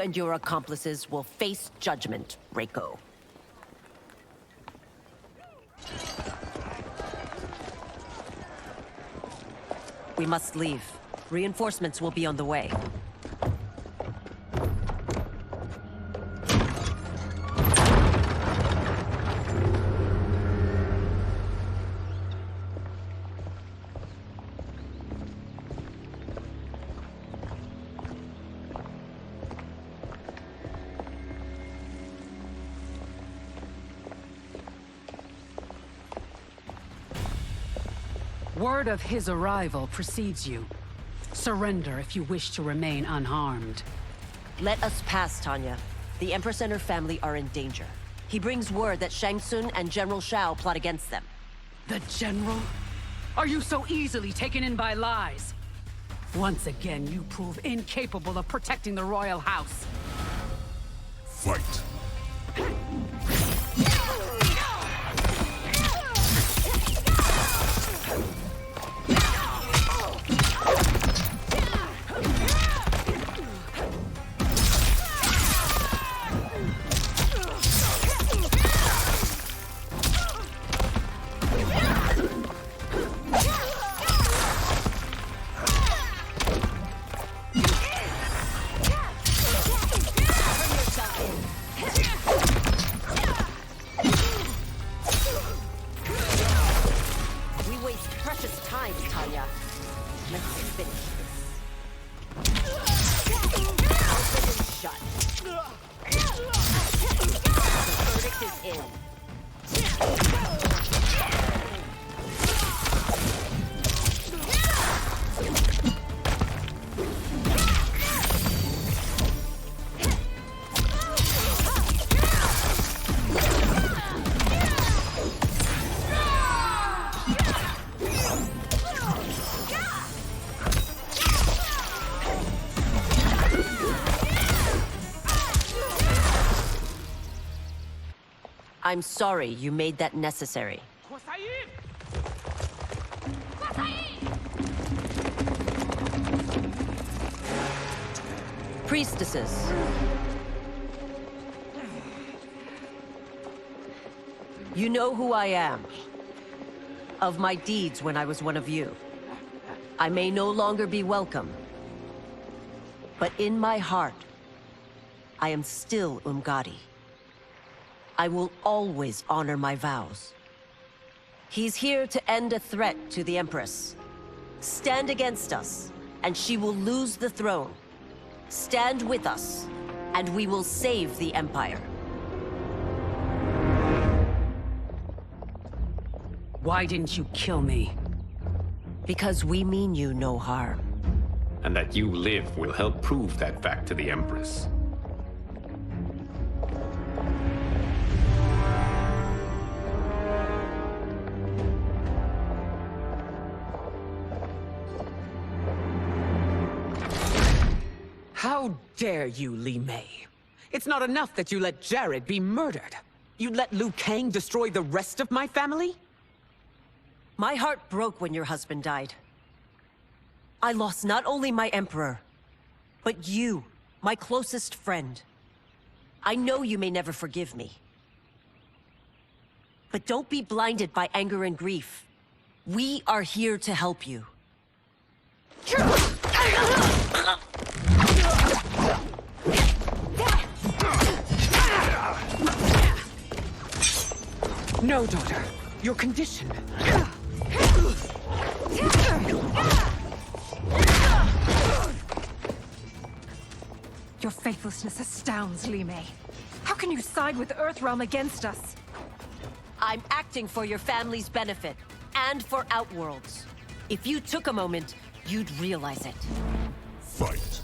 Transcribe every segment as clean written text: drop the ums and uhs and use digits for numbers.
and your accomplices will face judgment, Reiko. We must leave. Reinforcements will be on the way. Word of his arrival precedes you. Surrender if you wish to remain unharmed. Let us pass, Tanya. The Empress and her family are in danger. He brings word that Shang Tsung and General Shao plot against them. The General? Are you so easily taken in by lies? Once again, you prove incapable of protecting the royal house. Fight. I'm sorry you made that necessary. Priestesses. You know who I am. Of my deeds when I was one of you. I may no longer be welcome. But in my heart, I am still Umgadi. I will always honor my vows. He's here to end a threat to the Empress. Stand against us, and she will lose the throne. Stand with us, and we will save the Empire. Why didn't you kill me? Because we mean you no harm. And that you live will help prove that fact to the Empress. How dare you, Li Mei? It's not enough that you let Jared be murdered. You let Liu Kang destroy the rest of my family? My heart broke when your husband died. I lost not only my emperor, but you, my closest friend. I know you may never forgive me. But don't be blinded by anger and grief. We are here to help you. No, daughter. Your condition. Your faithlessness astounds, Li Mei. How can you side with Earthrealm against us? I'm acting for your family's benefit, and for Outworld's. If you took a moment, you'd realize it. Fight.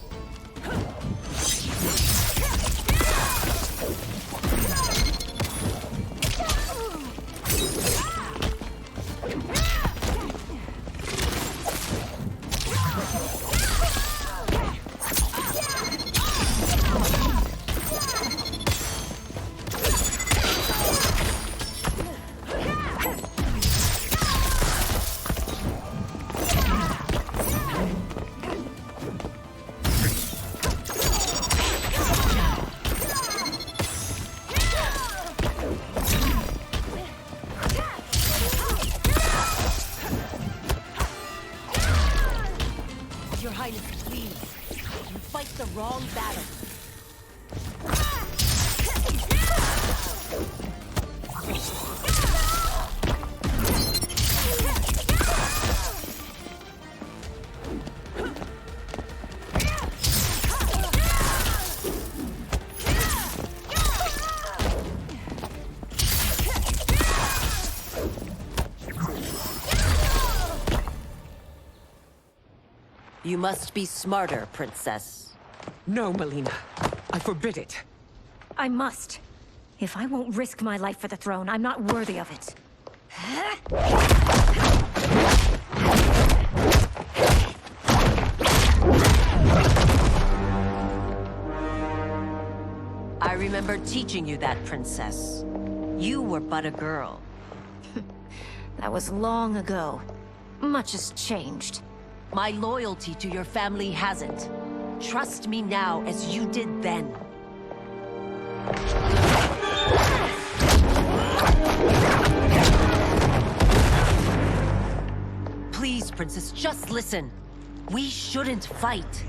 wrong battle. You must be smarter, Princess. No, Melina. I forbid it. I must. If I won't risk my life for the throne, I'm not worthy of it. I remember teaching you that, Princess. You were but a girl. That was long ago. Much has changed. My loyalty to your family hasn't. Trust me now as you did then. Please, Princess, just listen. We shouldn't fight.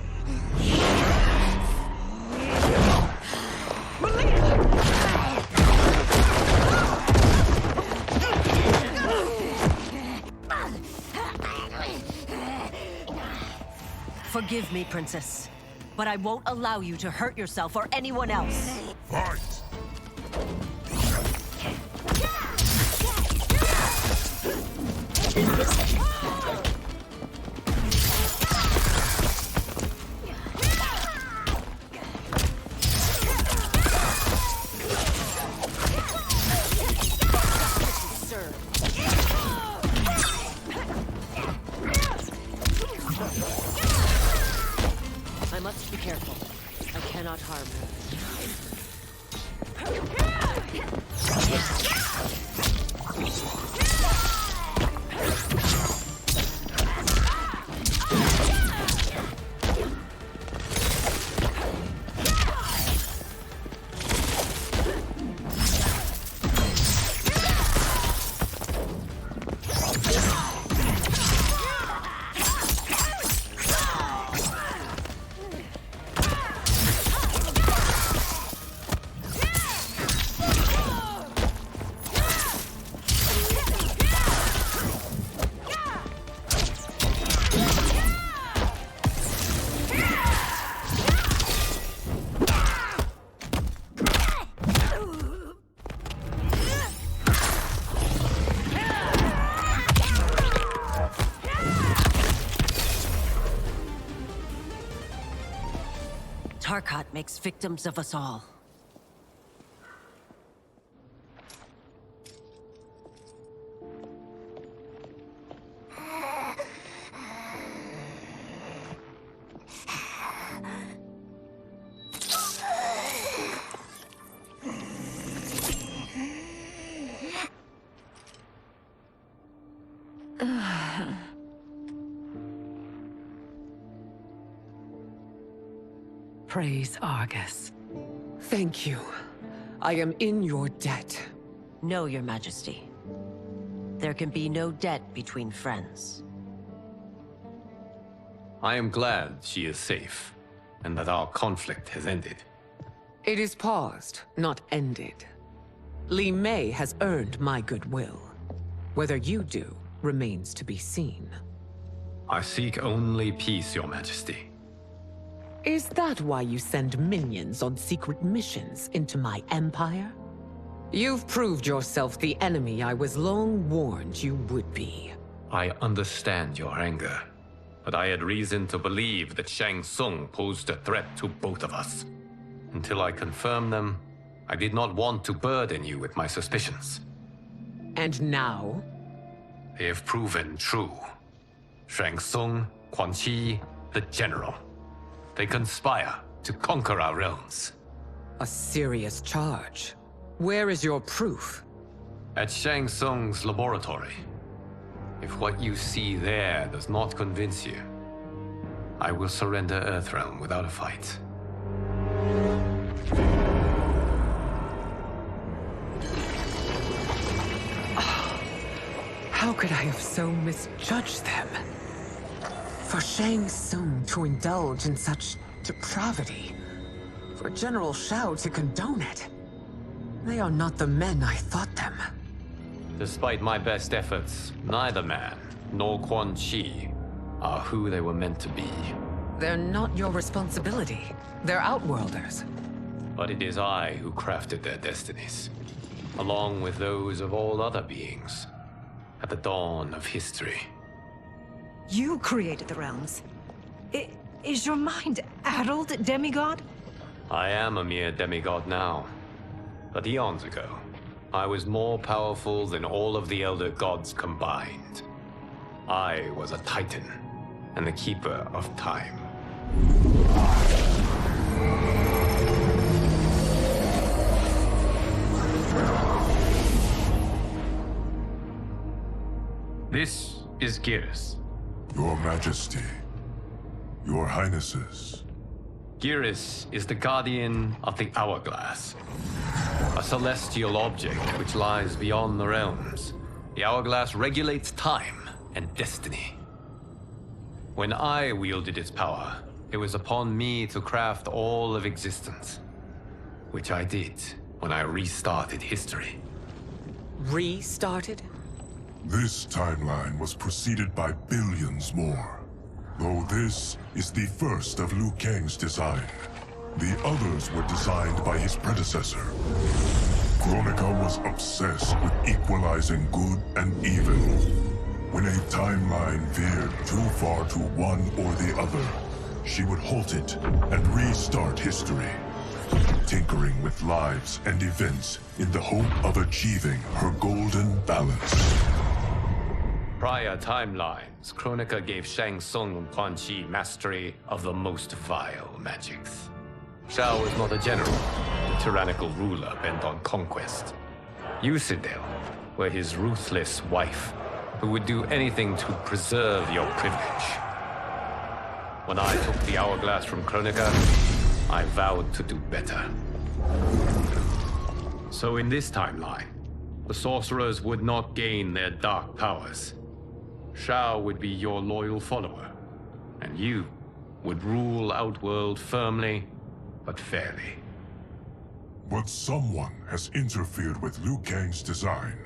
Forgive me, Princess, but I won't allow you to hurt yourself or anyone else. Fight! I must be careful. I cannot harm her. Tarkat makes victims of us all. Praise Argus. Thank you. I am in your debt. No, Your Majesty. There can be no debt between friends. I am glad she is safe, and that our conflict has ended. It is paused, not ended. Li Mei has earned my goodwill. Whether you do remains to be seen. I seek only peace, Your Majesty. Is that why you send minions on secret missions into my empire? You've proved yourself the enemy I was long warned you would be. I understand your anger, but I had reason to believe that Shang Tsung posed a threat to both of us. Until I confirmed them, I did not want to burden you with my suspicions. And now? They have proven true. Shang Tsung, Quan Chi, the General. They conspire to conquer our realms. A serious charge. Where is your proof? At Shang Tsung's laboratory. If what you see there does not convince you, I will surrender Earthrealm without a fight. How could I have so misjudged them? For Shang Tsung to indulge in such depravity. For General Shao to condone it. They are not the men I thought them. Despite my best efforts, neither man nor Quan Chi are who they were meant to be. They're not your responsibility. They're Outworlders. But it is I who crafted their destinies, along with those of all other beings, at the dawn of history. You created the realms. Is your mind addled, demigod? I am a mere demigod now, but eons ago, I was more powerful than all of the Elder Gods combined. I was a Titan, and the Keeper of Time. This is Geras. Your Majesty, Your Highnesses. Geras is the guardian of the Hourglass, a celestial object which lies beyond the realms. The Hourglass regulates time and destiny. When I wielded its power, it was upon me to craft all of existence, which I did when I restarted history. Restarted? This timeline was preceded by billions more. Though this is the first of Liu Kang's design, the others were designed by his predecessor. Kronika was obsessed with equalizing good and evil. When a timeline veered too far to one or the other, she would halt it and restart history, tinkering with lives and events in the hope of achieving her golden balance. Prior timelines, Kronika gave Shang Tsung and Quan Chi mastery of the most vile magics. Shao was not a general, a tyrannical ruler bent on conquest. Yusidel were his ruthless wife, who would do anything to preserve your privilege. When I took the Hourglass from Kronika, I vowed to do better. So in this timeline, the sorcerers would not gain their dark powers. Shao would be your loyal follower, and you would rule Outworld firmly, but fairly. But someone has interfered with Liu Kang's design.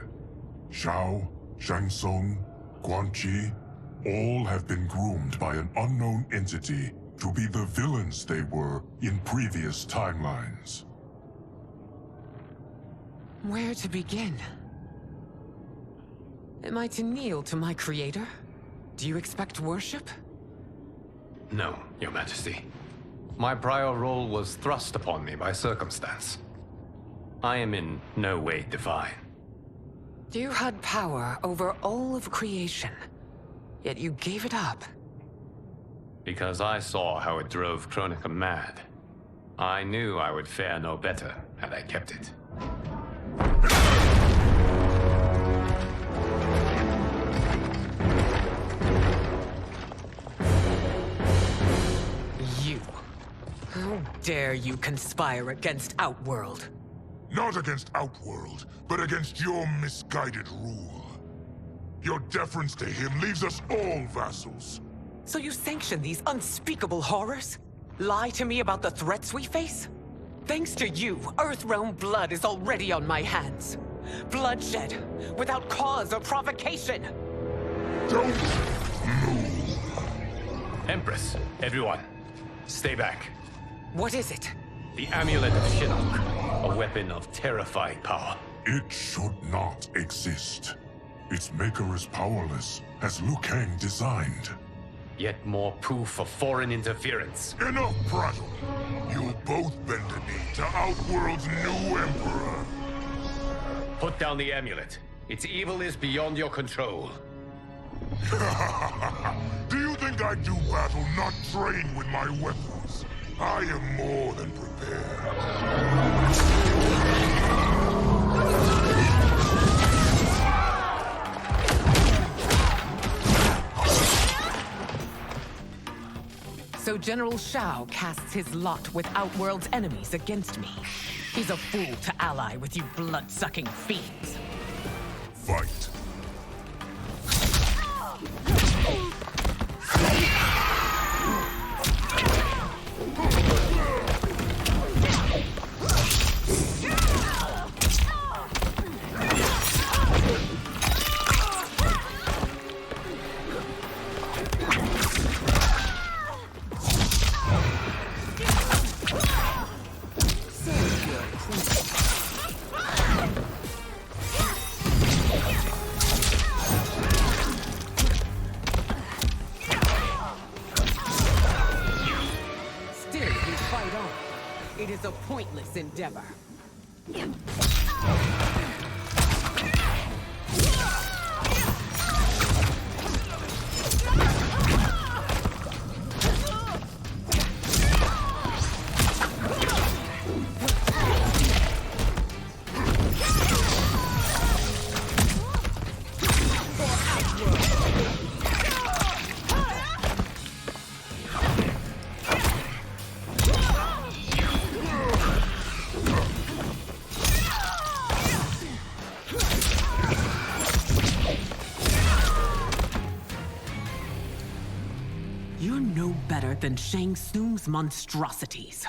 Shao, Shang Tsung, Quan Chi, all have been groomed by an unknown entity to be the villains they were in previous timelines. Where to begin? Am I to kneel to my creator? Do you expect worship? No, Your Majesty. My prior role was thrust upon me by circumstance. I am in no way divine. You had power over all of creation, yet you gave it up. Because I saw how it drove Kronika mad. I knew I would fare no better had I kept it. How dare you conspire against Outworld? Not against Outworld, but against your misguided rule. Your deference to him leaves us all vassals. So you sanction these unspeakable horrors? Lie to me about the threats we face? Thanks to you, Earthrealm blood is already on my hands. Bloodshed, without cause or provocation. Don't move. Empress, everyone, stay back. What is it? The Amulet of Shinnok, a weapon of terrifying power. It should not exist. Its maker is powerless, as Liu Kang designed. Yet more proof of foreign interference. Enough prattle! You both bend a knee to Outworld's new emperor. Put down the amulet. Its evil is beyond your control. Do you think I do battle not trained with my weapons? I am more than prepared. So General Shao casts his lot with Outworld's enemies against me. He's a fool to ally with you blood-sucking fiends. Fight. is a pointless endeavor. You're no better than Shang Tsung's monstrosities.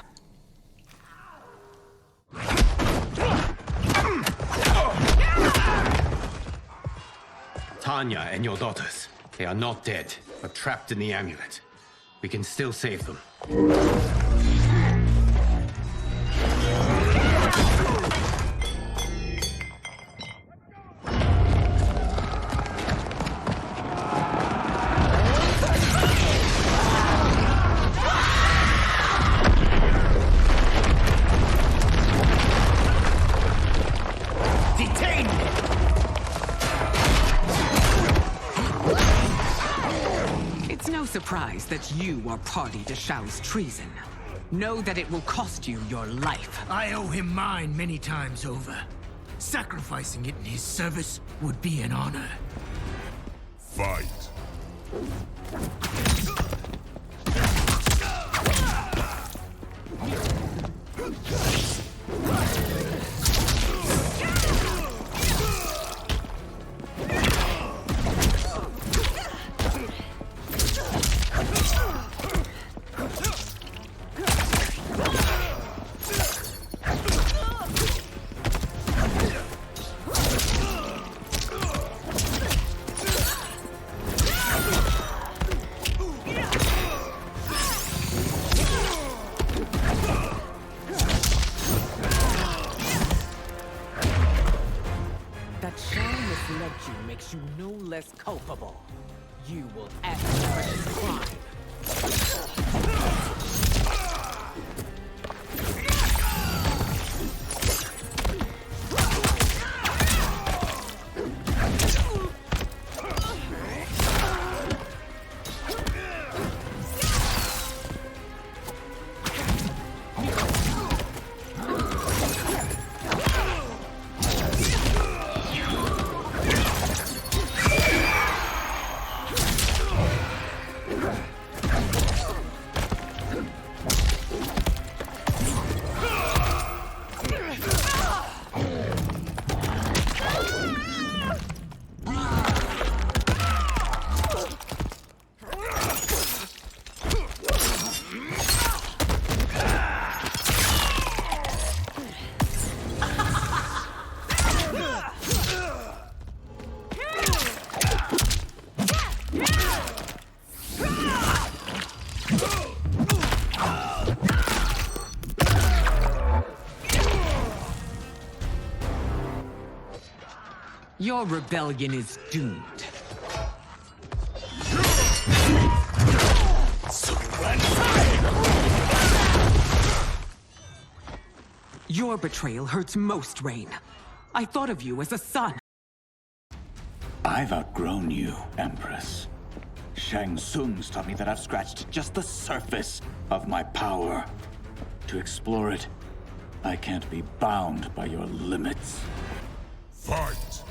Tanya and your daughters. They are not dead, but trapped in the amulet. We can still save them. Surprised that you are party to Shao's treason. Know that it will cost you your life. I owe him mine many times over. Sacrificing it in his service would be an honor. Fight. Makes you no less culpable. You will answer for this crime. Your rebellion is doomed. Your betrayal hurts most, Rain. I thought of you as a son. I've outgrown you, Empress. Shang Tsung's taught me that I've scratched just the surface of my power. To explore it, I can't be bound by your limits. Fight!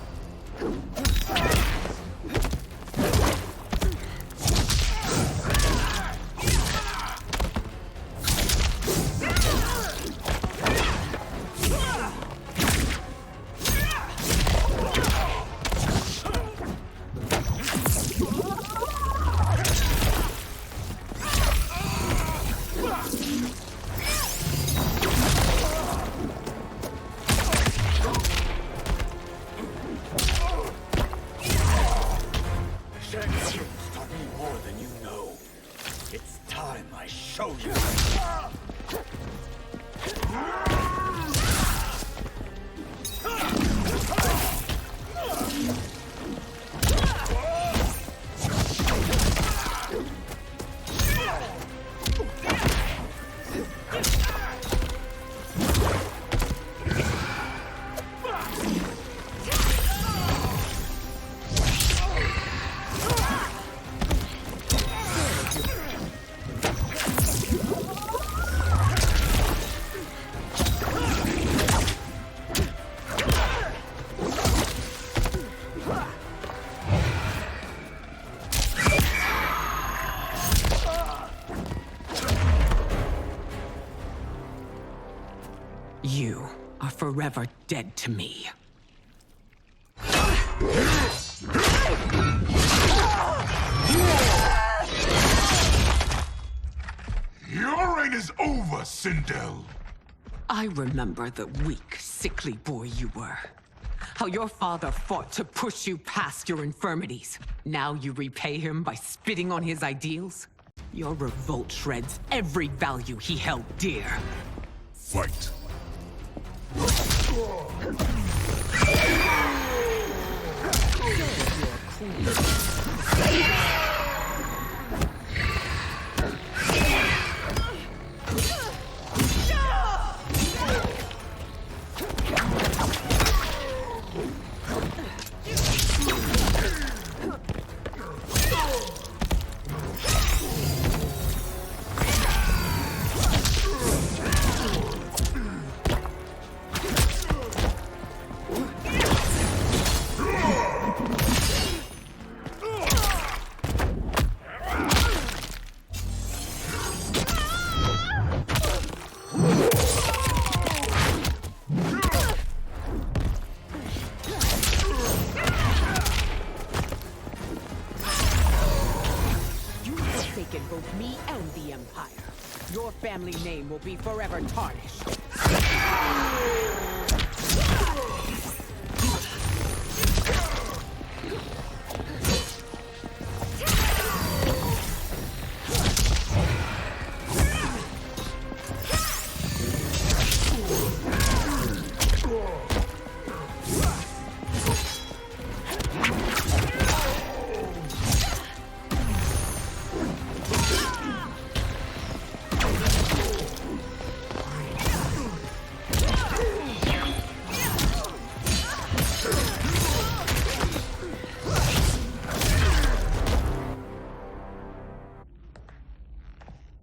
You are forever dead to me. Your reign is over, Sindel. I remember the weak, sickly boy you were. How your father fought to push you past your infirmities. Now you repay him by spitting on his ideals? Your revolt shreds every value he held dear. Fight. Both me and the Empire. Your family name will be forever tarnished.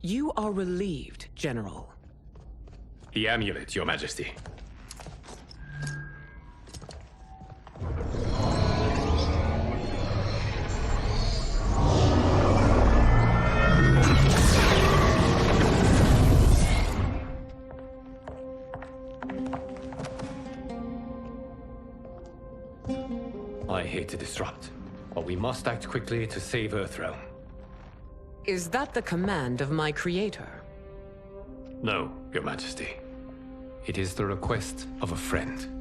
You are relieved, General. The amulet, Your Majesty. I hate to disrupt, but we must act quickly to save Earthrealm. Is that the command of my creator? No, Your Majesty. It is the request of a friend.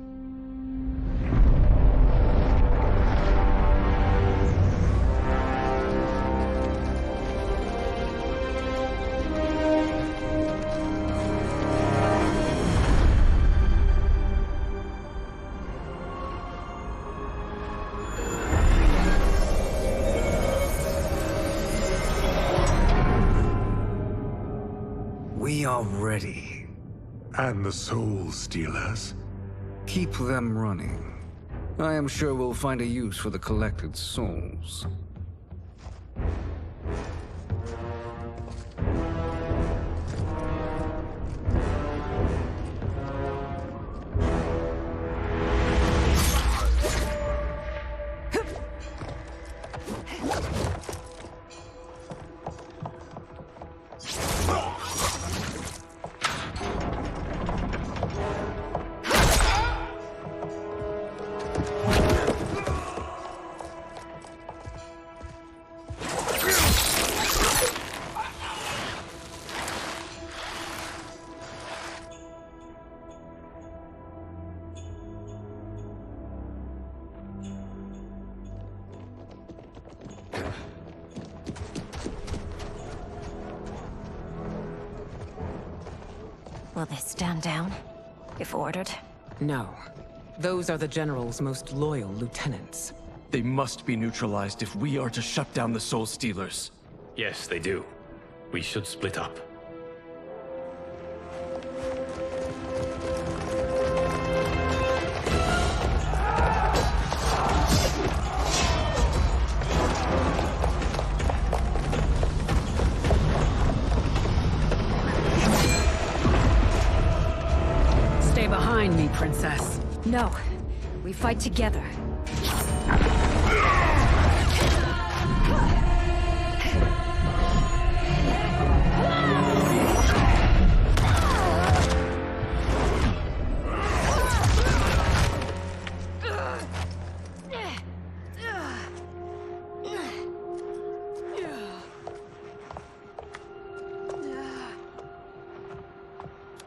We are ready. And the Soul Stealers? Keep them running. I am sure we'll find a use for the collected souls. Will they stand down, if ordered? No. Those are the General's most loyal lieutenants. They must be neutralized if we are to shut down the Soul Stealers. Yes, they do. We should split up. Stay behind me, Princess. No. We fight together.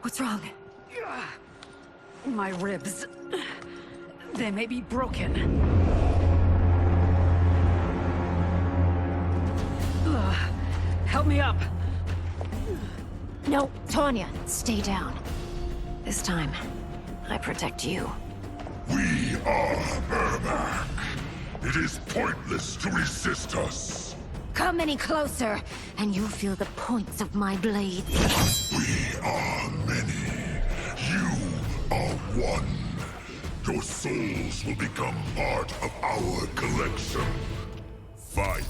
What's wrong? My ribs. They may be broken. Help me up. No, Tanya, stay down. This time, I protect you. We are Ermac. It is pointless to resist us. Come any closer, and you'll feel the points of my blades. We are many. You are one. Your souls will become part of our collection. Fight.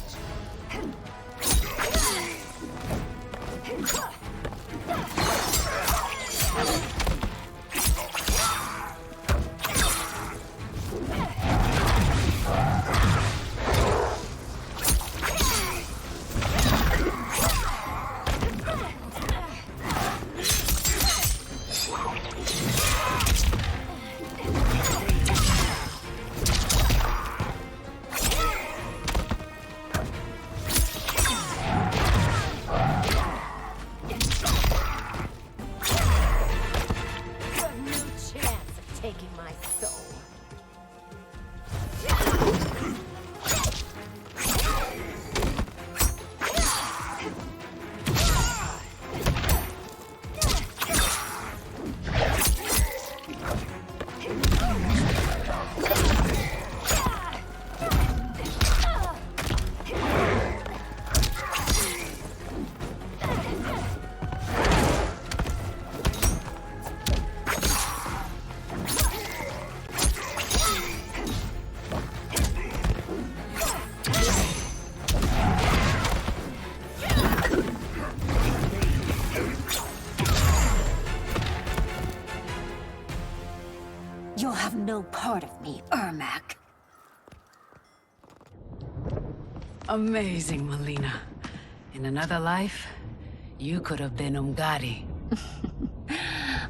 You'll have no part of me, Ermac. Amazing, Melina. In another life, you could have been Umgadi.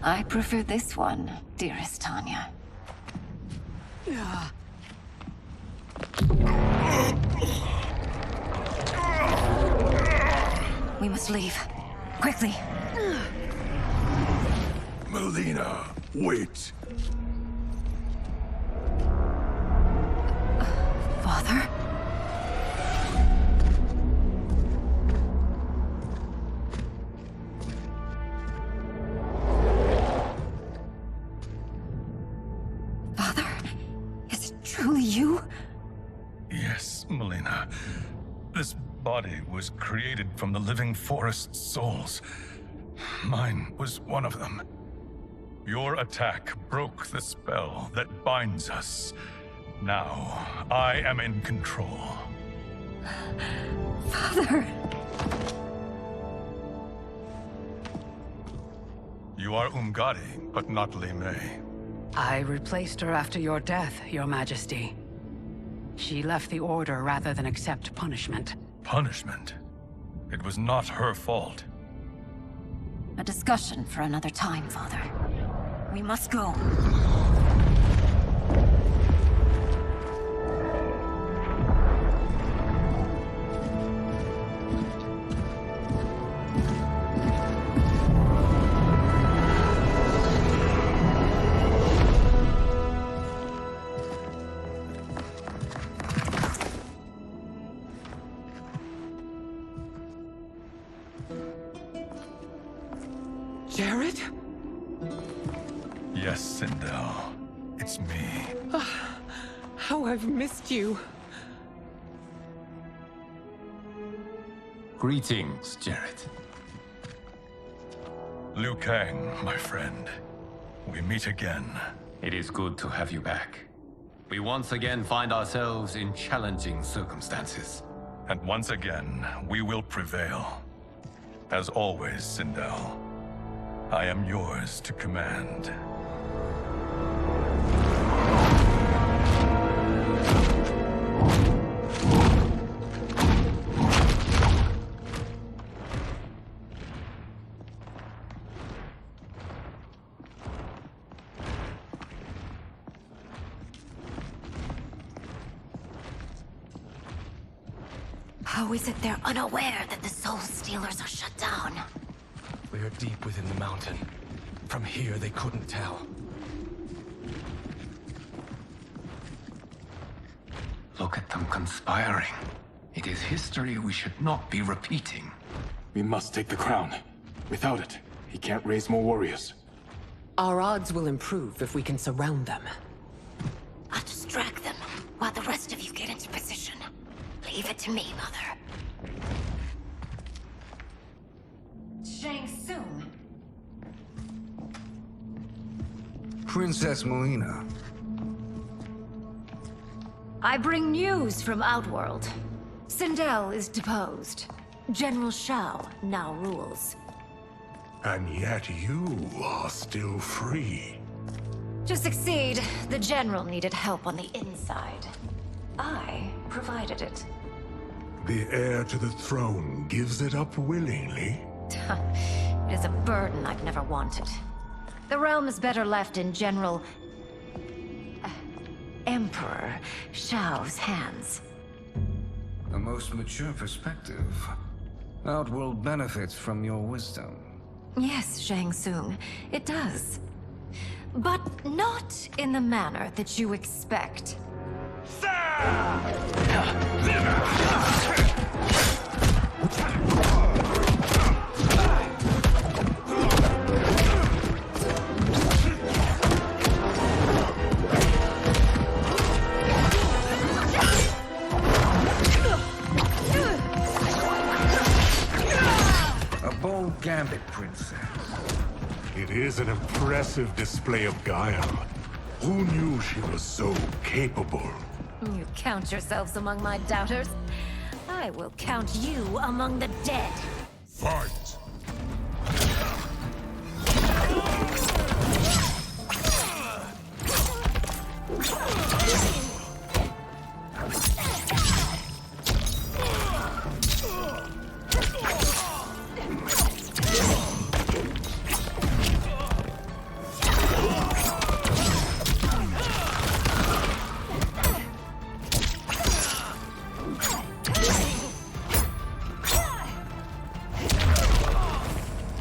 I prefer this one, dearest Tanya. We must leave. Quickly. Melina, wait. Father? Father? Is it truly you? Yes, Melina. This body was created from the living forest's souls. Mine was one of them. Your attack broke the spell that binds us. Now, I am in control. Father! You are Umgadi, but not Li Mei. I replaced her after your death, Your Majesty. She left the Order rather than accept punishment. Punishment? It was not her fault. A discussion for another time, Father. We must go. Jared? Yes, Sindel. It's me. How I've missed you. Greetings, Jared. Liu Kang, my friend. We meet again. It is good to have you back. We once again find ourselves in challenging circumstances. And once again, we will prevail. As always, Sindel, I am yours to command. How is it they're unaware that the Soul Stealers are shut down? We are deep within the mountain. From here, they couldn't tell. Look at them conspiring. It is history we should not be repeating. We must take the crown. Without it, he can't raise more warriors. Our odds will improve if we can surround them. I'll distract them while the rest of you get into position. Leave it to me, Mother. Shang Tsung. Princess Melina. I bring news from Outworld. Sindel is deposed. General Shao now rules. And yet you are still free. To succeed, the General needed help on the inside. I provided it. The heir to the throne gives it up willingly. It is a burden I've never wanted. The realm is better left in General... Emperor Shao's hands. A most mature perspective. Outworld benefits from your wisdom. Yes, Shang Tsung, it does. But not in the manner that you expect. A bold gambit, Princess. It is an impressive display of guile. Who knew she was so capable? You count yourselves among my doubters. I will count you among the dead. Fight!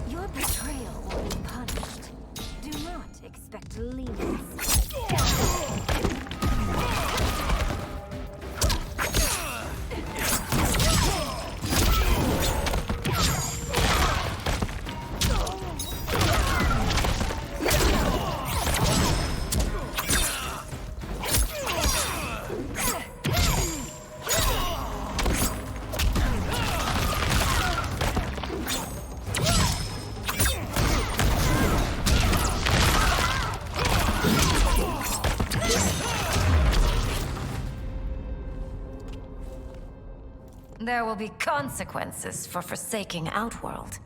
Your betrayal will be punished. Do not expect leniency. There will be consequences for forsaking Outworld.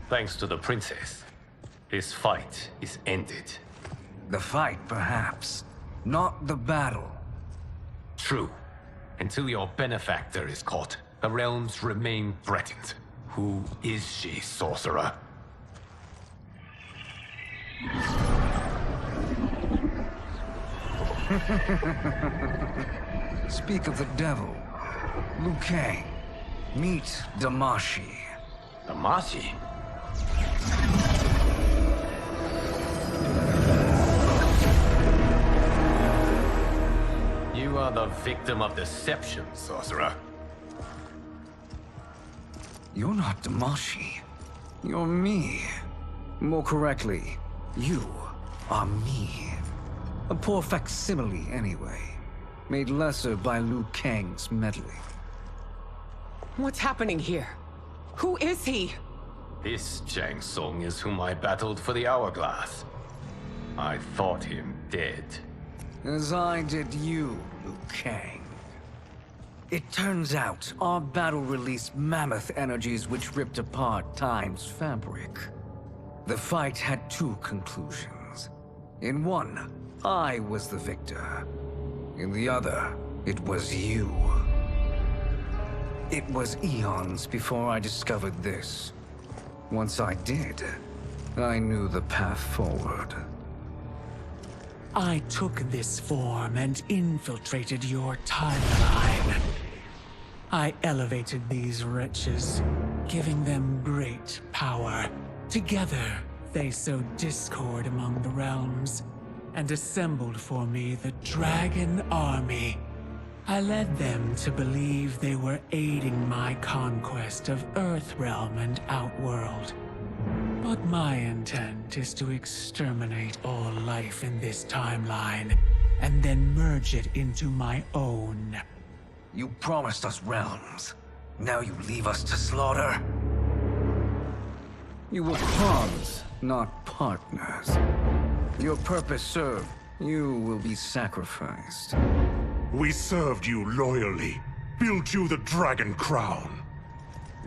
Thanks to the princess, this fight is ended. The fight, perhaps. Not the battle. True. Until your benefactor is caught, the realms remain threatened. Who is she, sorcerer? Speak of the devil. Liu Kang. Meet Damashi. Damashi? You are the victim of deception, sorcerer. You're not Damashi. You're me. More correctly, you are me. A poor facsimile, anyway. Made lesser by Liu Kang's meddling. What's happening here? Who is he? This Shang Tsung is whom I battled for the hourglass. I thought him dead. As I did you, Liu Kang. It turns out our battle released mammoth energies which ripped apart time's fabric. The fight had two conclusions. In one, I was the victor. In the other, it was you. It was eons before I discovered this. Once I did, I knew the path forward. I took this form and infiltrated your timeline. I elevated these wretches, giving them great power. Together, they sowed discord among the realms, and assembled for me the Dragon Army. I led them to believe they were aiding my conquest of Earthrealm and Outworld. But my intent is to exterminate all life in this timeline, and then merge it into my own. You promised us realms. Now you leave us to slaughter? You were pawns, not partners. Your purpose served. You will be sacrificed. We served you loyally, built you the Dragon Crown.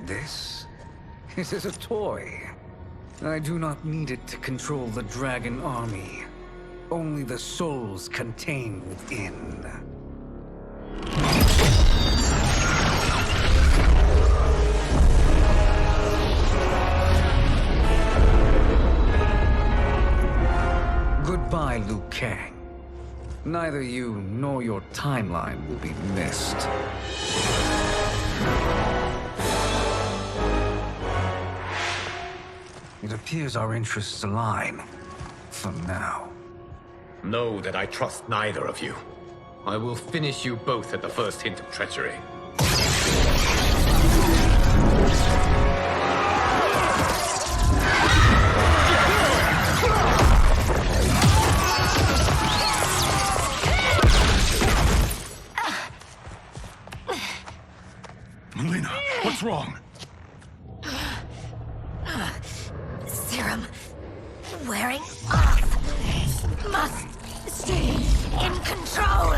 This is a toy. I do not need it to control the Dragon Army. Only the souls contained within. Goodbye, Liu Kang. Neither you nor your timeline will be missed. It appears our interests align. For now. Know that I trust neither of you. I will finish you both at the first hint of treachery. Melina, what's wrong? Serum wearing off. Must stay in control.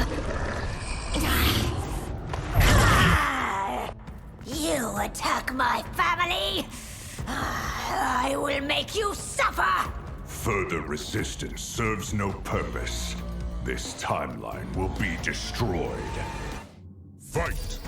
You attack my family. I will make you suffer. Further resistance serves no purpose. This timeline will be destroyed. Fight!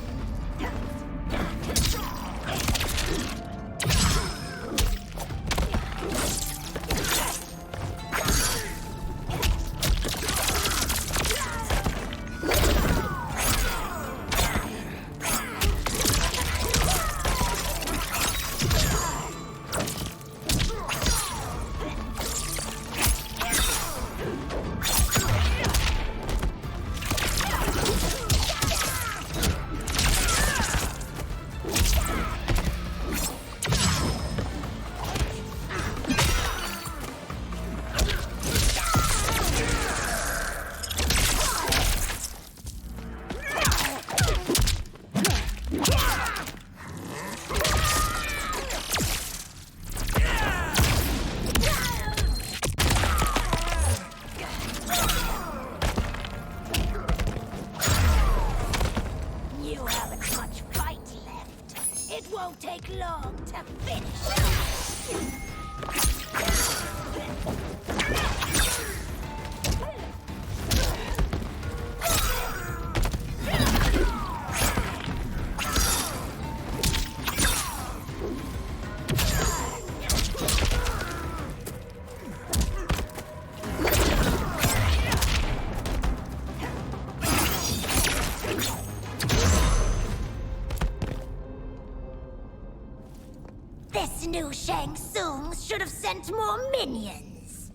This new Shang Tsung should have sent more minions.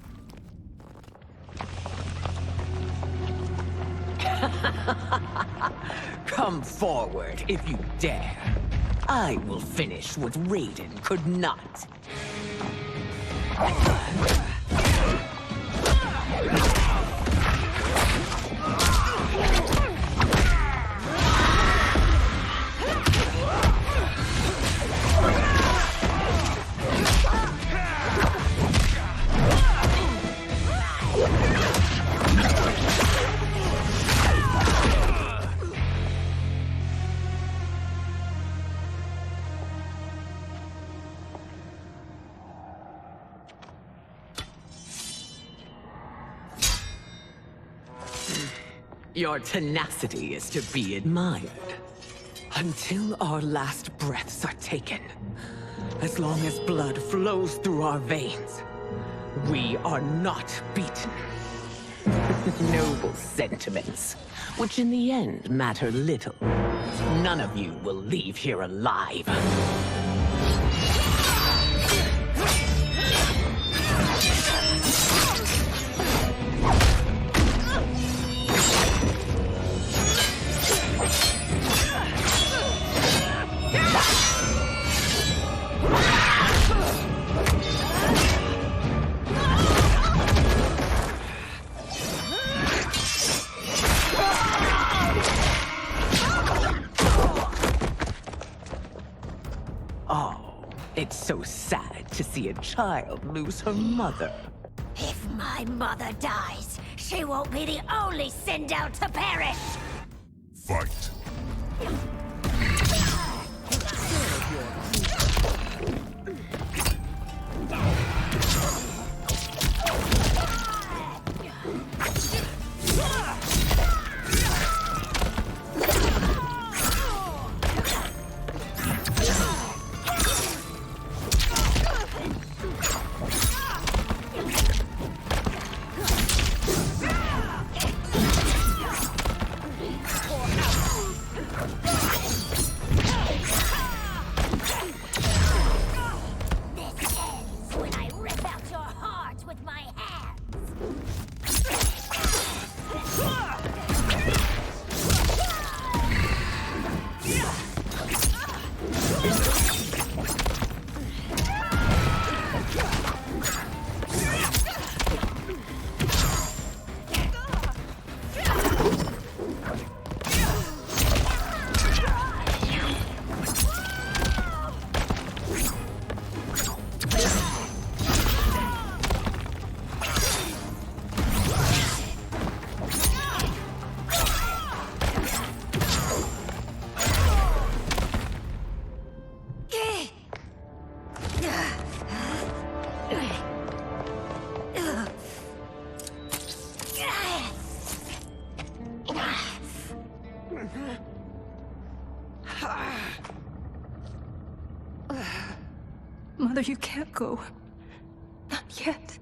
Come forward if you dare. I will finish what Raiden could not. Your tenacity is to be admired. Until our last breaths are taken. As long as blood flows through our veins, we are not beaten. Noble sentiments, which in the end matter little. None of you will leave here alive. It's so sad to see a child lose her mother. If my mother dies, she won't be the only Sindel to perish! Fight. Mother, you can't go. Not yet.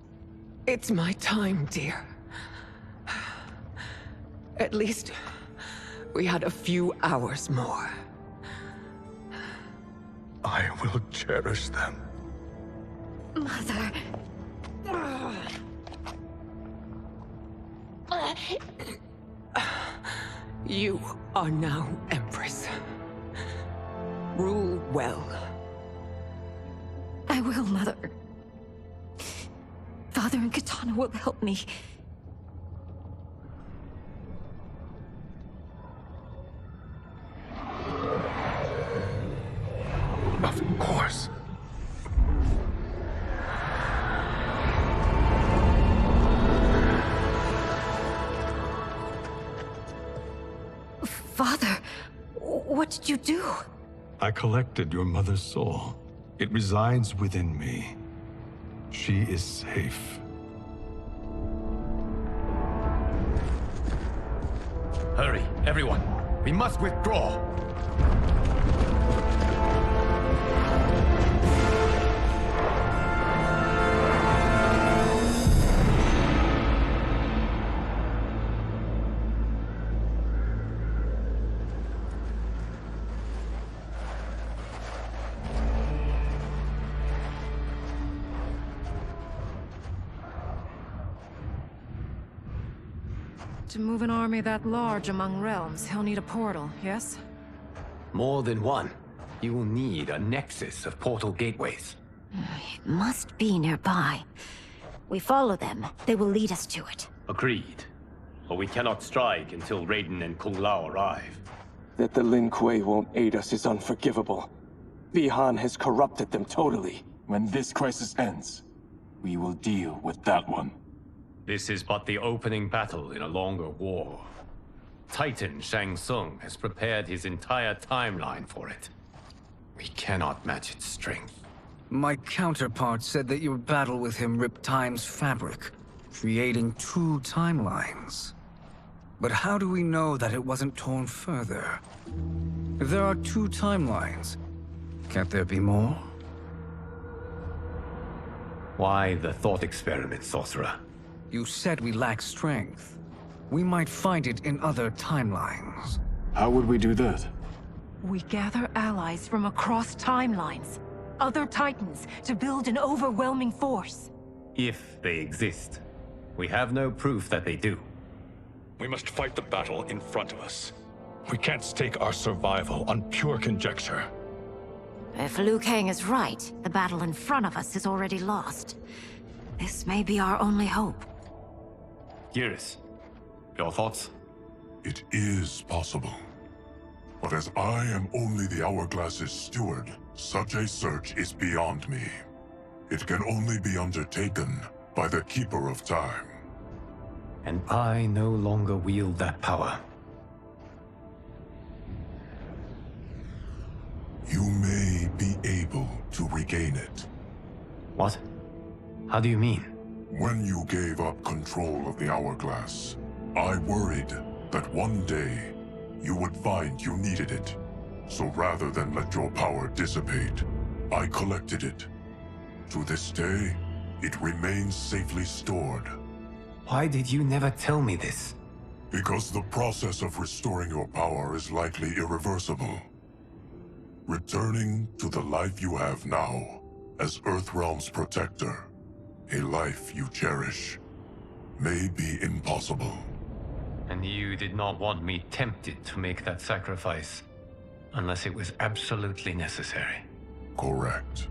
It's my time, dear. At least, we had a few hours more. I will cherish them. Mother... You are now Empress. Rule well. I will, Mother. Father and Katana will help me. Of course. Father, what did you do? I collected your mother's soul. It resides within me. She is safe. Hurry, everyone. We must withdraw. To move an army that large among realms, he'll need a portal, yes? More than one. You will need a nexus of portal gateways. It must be nearby. We follow them, they will lead us to it. Agreed. But we cannot strike until Raiden and Kung Lao arrive. That the Lin Kuei won't aid us is unforgivable. Bihan has corrupted them totally. When this crisis ends, we will deal with that one. This is but the opening battle in a longer war. Titan Shang Tsung has prepared his entire timeline for it. We cannot match its strength. My counterpart said that your battle with him ripped time's fabric, creating two timelines. But how do we know that it wasn't torn further? If there are two timelines, can't there be more? Why the thought experiment, Sorcerer? You said we lack strength. we might find it in other timelines. How would we do that? We gather allies from across timelines, other Titans, to build an overwhelming force. If they exist. We have no proof that they do. We must fight the battle in front of us. We can't stake our survival on pure conjecture. If Liu Kang is right, the battle in front of us is already lost. This may be our only hope. Geras, your thoughts? It is possible. But as I am only the Hourglass's steward, such a search is beyond me. It can only be undertaken by the Keeper of Time. And I no longer wield that power. You may be able to regain it. What? How do you mean? When you gave up control of the Hourglass, I worried that one day you would find you needed it. So rather than let your power dissipate, I collected it. To this day, it remains safely stored. Why did you never tell me this? Because the process of restoring your power is likely irreversible. Returning to the life you have now, as Earthrealm's protector, a life you cherish, may be impossible. And you did not want me tempted to make that sacrifice, unless it was absolutely necessary. Correct.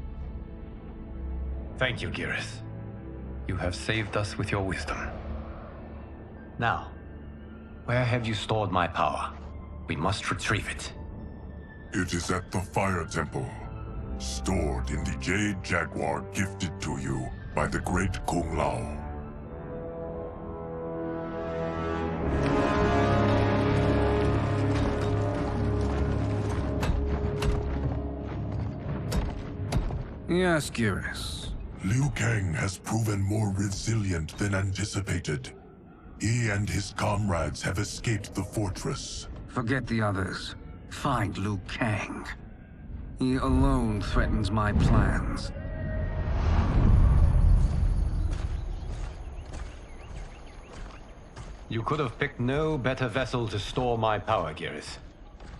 Thank you, Geras. You have saved us with your wisdom. Now, where have you stored my power? We must retrieve it. It is at the Fire Temple, stored in the Jade Jaguar gifted to you by the great Kung Lao. Yes, Geras. Liu Kang has proven more resilient than anticipated. He and his comrades have escaped the fortress. Forget the others. Find Liu Kang. He alone threatens my plans. You could have picked no better vessel to store my power, Geras.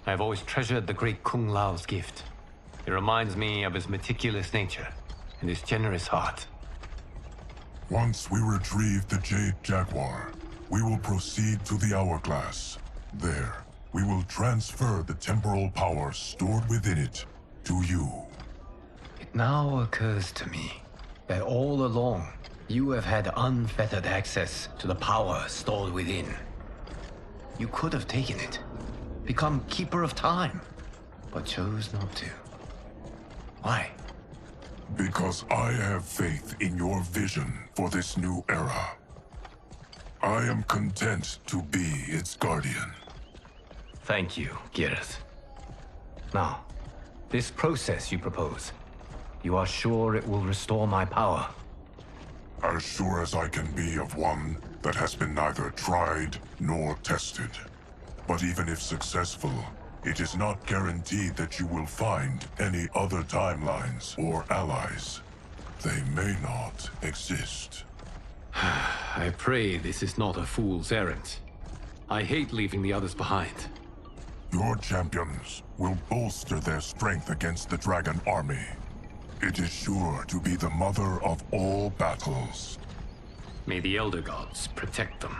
I have always treasured the great Kung Lao's gift. It reminds me of his meticulous nature and his generous heart. Once we retrieve the Jade Jaguar, we will proceed to the Hourglass. There, we will transfer the temporal power stored within it to you. It now occurs to me that all along, you have had unfettered access to the power stored within. You could have taken it, become Keeper of Time, but chose not to. Why? Because I have faith in your vision for this new era. I am content to be its guardian. Thank you, Geras. Now, this process you propose, you are sure it will restore my power? As sure as I can be of one that has been neither tried nor tested. But even if successful, it is not guaranteed that you will find any other timelines or allies. They may not exist. I pray this is not a fool's errand. I hate leaving the others behind. Your champions will bolster their strength against the Dragon Army. It is sure to be the mother of all battles. May the Elder Gods protect them.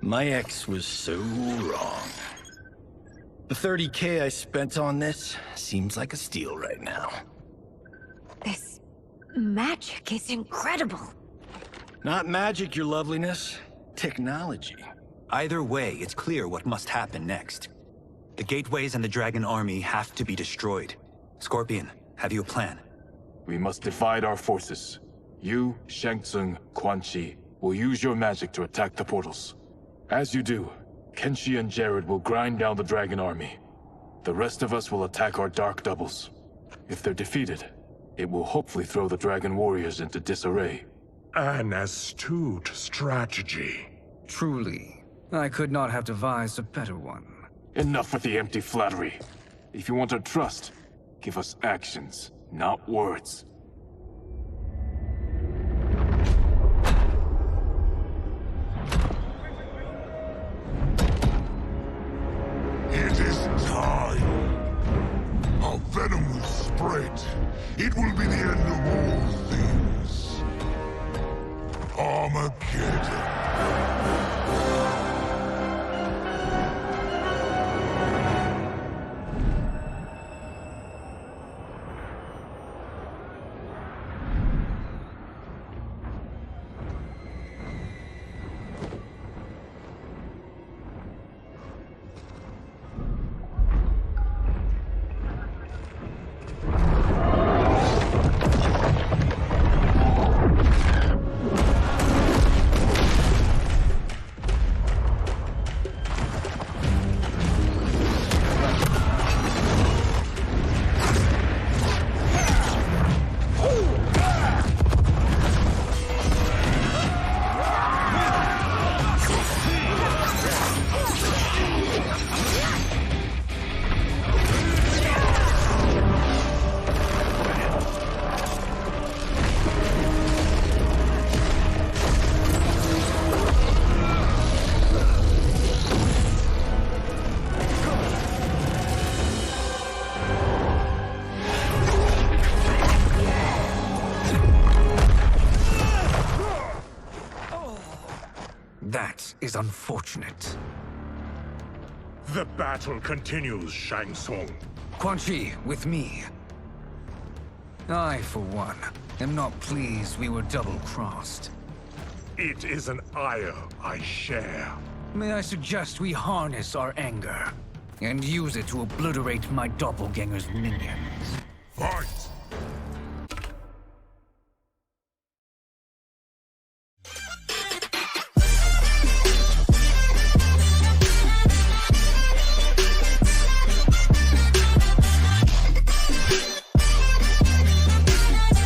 My ex was so wrong. The 30K I spent on this seems like a steal right now. This magic is incredible. Not magic, your loveliness. Technology. Either way, it's clear what must happen next. The gateways and the Dragon Army have to be destroyed. Scorpion, have you a plan? We must divide our forces. You, Shang Tsung, Quan Chi, will use your magic to attack the portals. As you do, Kenshi and Jared will grind down the Dragon Army. The rest of us will attack our dark doubles. If they're defeated, it will hopefully throw the Dragon Warriors into disarray. An astute strategy. Truly, I could not have devised a better one. Enough with the empty flattery. If you want our trust, give us actions, not words. It is time. Our venom will spread. It will be the end of all things. Armageddon. That is unfortunate. The battle continues, Shang Tsung. Quan Chi, with me. I, for one, am not pleased we were double-crossed. It is an ire I share. May I suggest we harness our anger and use it to obliterate my doppelganger's minions? Fight!